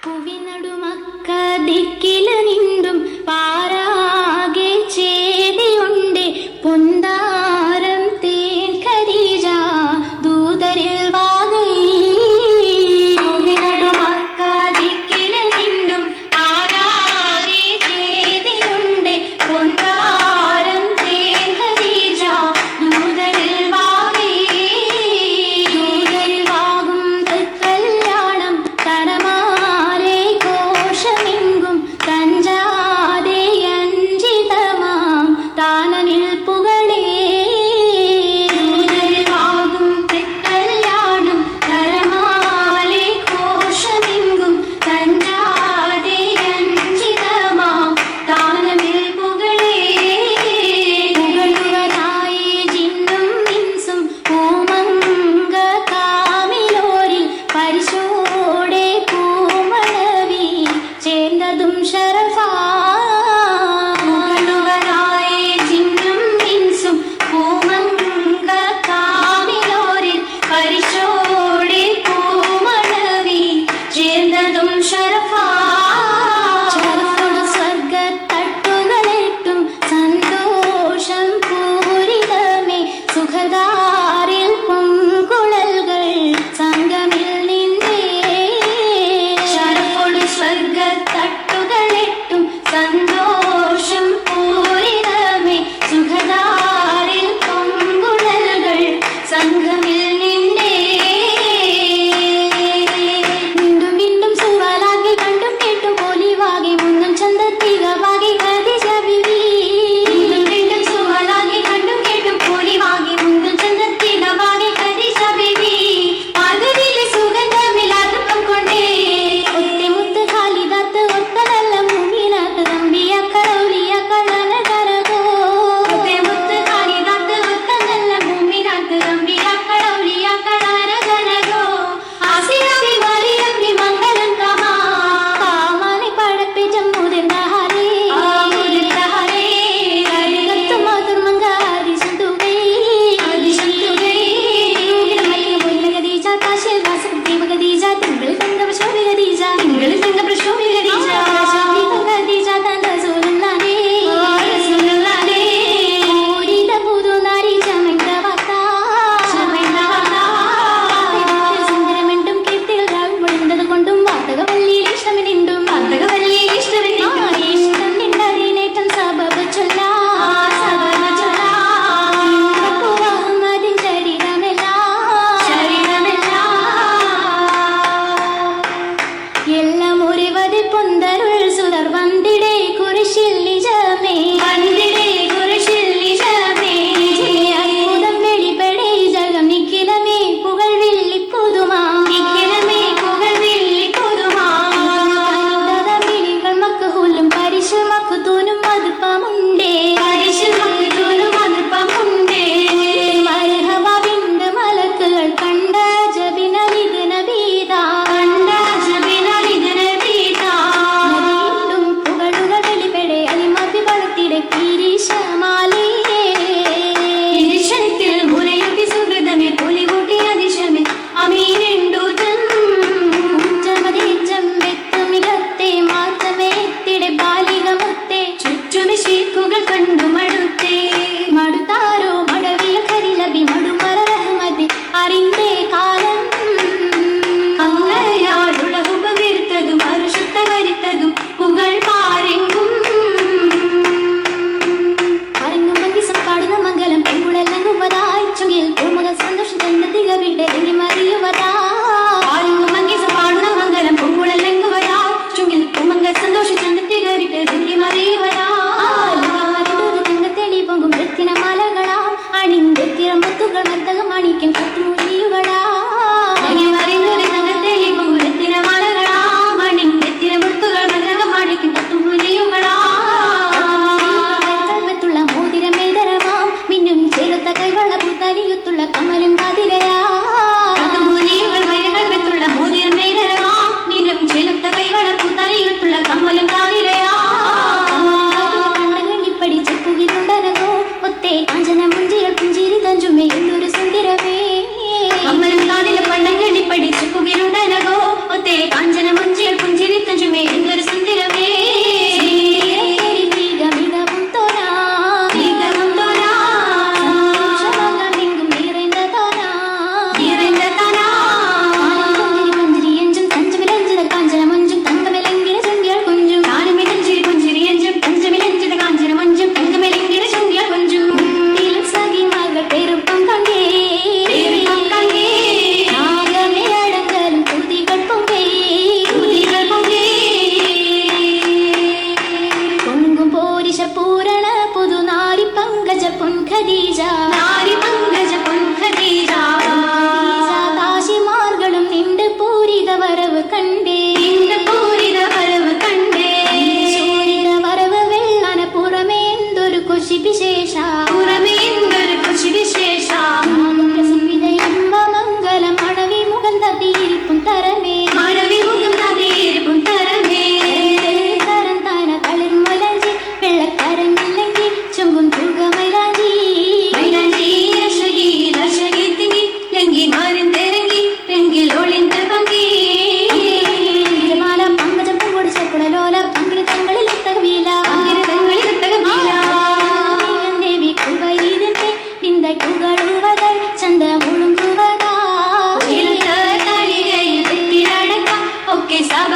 പുവിനടുമക്ക ദിക്കില നിന്നും പാരാകെ ചേതിയുണ്ട് പൊന്താരം തേൻ ഖദീജ ദൂതരിൽ വാകൈ പുവിനടുമക്ക ദിക്കില നിന്നും പാരാകെ ചേതിയുണ്ട് പൊന്താരം തേൻ ഖദീജ ദൂതരിൽ വാകൈ ദൂതരിൽ വാകും കല്യാണം തരമാ ഘോഷമെങ്കും തഞ്ചാതെ അഞ്ചിതമാം താനനിൽ പുകളേ ദൂതരിവാകും കല്യാണം തരമാലെ ഘോഷമെങ്കും തഞ്ചാതെ അഞ്ചിതമാം താനനിൽ പുകളേ പുകളുവനായി ജിന്നും ഇൻസും പൂമങ്ക കാമിലോരിൽ പരിശോടെ പൂമളവി ചേർന്നതും ശരഫാ പുകളുവനായി ജിന്നും ഇൻസും പൂമങ്ക കാമിലോരിൽ പരിശോടെ പൂമളവി ചേർന്നതും ശരഫാ ശരഫോട് സ്വർഗത്തട്ടുകളെട്ടും സന്തോഷം പൂരിതമേ സുഖദാരിൽ പൊങ്കുഴൽകൾ സംഗമിൽ നിന്നേ ശരഫോട് സ്വർഗത്തട്ടുകളെട്ടും സന്തോഷം പൂരിതമേ സുഖദാരിൽ പൊങ്കുഴൽകൾ സംഗമിൽ നിന്നേ വീണ്ടും വീണ്ടും സുവലാകെ കണ്ടും കേട്ടും പോലിവാകെ മുന്നും ചന്തത്തികവാകെ ഖദീജ ബിവി വീണ്ടും വീണ്ടും സുവലാകെ കണ്ടും കേട്ടും പോലിവാകെ മുന്നും ചന്തത്തികവാകെ ഖദീജ ബിവി പാദവിലെ സുഗന്ധമിലാതപ്പം കൊണ്ടേ ഒത്തിമുത്ത് ഖാലിദാത്ത് ഒത്തലല്ല മുഅ്മിനാത്ത് അംബിയാക്കൾ ഔലിയാക്കൾ അനകരകോ ഒത്തിമുത്ത് ഖാലിദാത്ത് ഒത്തലല്ല മുഅ്മിനാത്ത് അംബിയാക്കൾ ഔലിയാക്കൾ അനകരകോ ആസിയാബി മറിയം ബി മംഗലം കമാ കാമാനെ പടപ്പിച്ച മുതിർന്ന ഹരേ കരുകത്തു മാതൃമംഗ അതിശന്തുകൈ ഖദീജ താശിൽ വാസക ദീപ ഖദീജ തിങ്കളിൽ തങ്ക പ്രശോഭി ഖദീജ തിങ്കളിൽ തങ്ക പ്രശോഭി ഖദീജ ഖദീജ തൻ റസൂലുള്ളാഹി പൂരിത പുതുനാരി ചമയ്ത വാർത്ത സുന്ദരമെണ്ടും കീർത്തിൽ രാവിൽ പൊളിന്തത് കൊണ്ടും വാർത്തകവല്ലിയിൽ ഇഷ്ടമെനിണ്ടും ഇഷ്ടം നിന്നതിനേറ്റം സബബ് ചൊല്ലാഹുമതിൻ ശരീരമെല്ലാം എല്ലാം ഒരുവത് വരവ് കണ്ടേ പൂരിത വരവ് കണ്ടേ സൂരിത വരവ് വെള്ളാന പുറമേ എന്തൊരു കൊശി വിശേഷ പുറമേ എന്തൊരു കൊശി വിശേഷ മംഗലം മഴവി മുഖം തതിയിരിപ്പും തരമേ മഴവി മുഖം തതിയിരിപ്പും തരമേ തരം താന കളിർ മലഞ്ചി വെള്ളക്കരങ്ങില്ലെങ്കിൽ ചുങ്കും തുകമൈലാഞ്ചി മൈലാഞ്ചി രശകി രശകി തിങ്ങി ലങ്കി മാറിൻ തെരങ്ങി രംഗിൽ ഒളിന്ത പങ്കി മാല പങ്കജം പൂവോട് ചെക്കുടലോല പങ്കിന് തങ്ങളിൽ എത്തകമീല ദേവി കുവൈരത്തെ പിന്തക്കുകളുവകൾ ചന്ത മുഴുങ്ങുവതാ ഒക്കെ സഭ